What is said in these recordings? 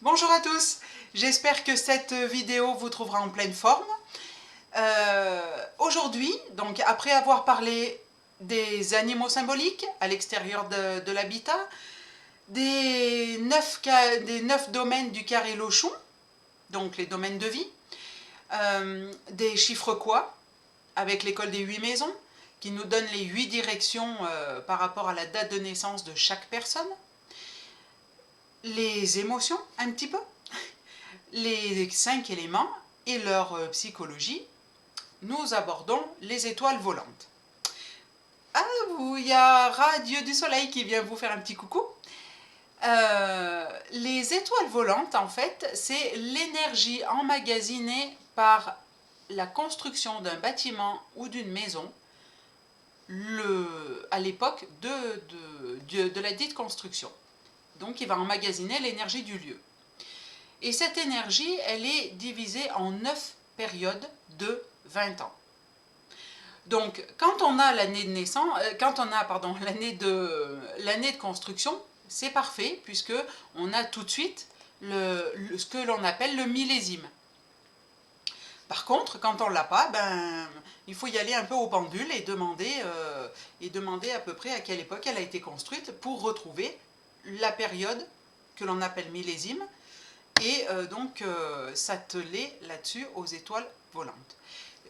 Bonjour à tous, j'espère que cette vidéo vous trouvera en pleine forme. Aujourd'hui, donc après avoir parlé des animaux symboliques à l'extérieur de l'habitat, des 9 domaines du carré Lochon, donc les domaines de vie, des chiffres quoi, avec l'école des 8 maisons, qui nous donne les 8 directions par rapport à la date de naissance de chaque personne, les émotions un petit peu, les 5 éléments et leur psychologie. Nous abordons les étoiles volantes. Ah, il y a Radieux du Soleil qui vient vous faire un petit coucou. Les étoiles volantes, en fait, c'est l'énergie emmagasinée par la construction d'un bâtiment ou d'une maison à l'époque de la dite construction. Donc, il va emmagasiner l'énergie du lieu. Et cette énergie, elle est divisée en 9 périodes de 20 ans. Donc, quand on a l'année de naissance, l'année de construction, c'est parfait puisque on a tout de suite ce que l'on appelle le millésime. Par contre, quand on ne l'a pas, il faut y aller un peu au pendule et demander à peu près à quelle époque elle a été construite pour retrouver la période que l'on appelle millésime et donc s'atteler là-dessus aux étoiles volantes.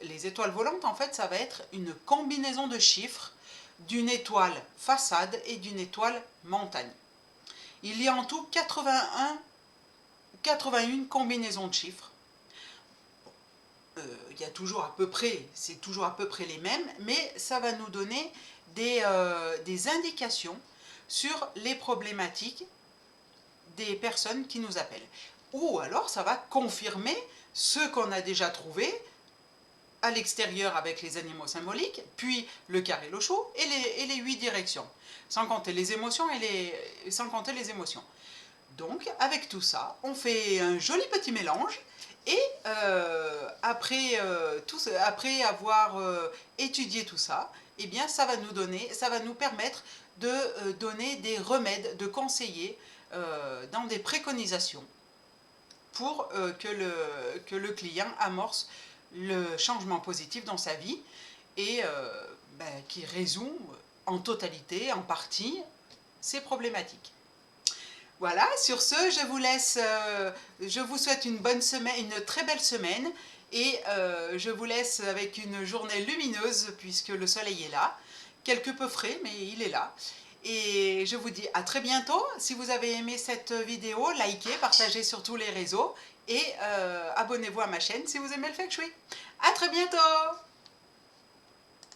Les étoiles volantes, en fait, ça va être une combinaison de chiffres d'une étoile façade et d'une étoile montagne. Il y a en tout 81 combinaisons de chiffres. Il y a toujours à peu près, c'est toujours à peu près les mêmes, mais ça va nous donner des indications sur les problématiques des personnes qui nous appellent. Ou alors ça va confirmer ce qu'on a déjà trouvé à l'extérieur avec les animaux symboliques, puis le carré Lochon et les 8 directions, sans compter les émotions sans compter les émotions. Donc avec tout ça, on fait un joli petit mélange et après avoir étudié tout ça, eh bien ça va nous permettre de donner des remèdes, de conseiller dans des préconisations pour que le client amorce le changement positif dans sa vie et qui résout en totalité, en partie, ses problématiques. Voilà, sur ce, je vous laisse, je vous souhaite une bonne semaine, une très belle semaine et je vous laisse avec une journée lumineuse puisque le soleil est là, quelque peu frais mais il est là. Et je vous dis à très bientôt. Si vous avez aimé cette vidéo, likez, partagez sur tous les réseaux et abonnez-vous à ma chaîne si vous aimez le feng shui. À très bientôt!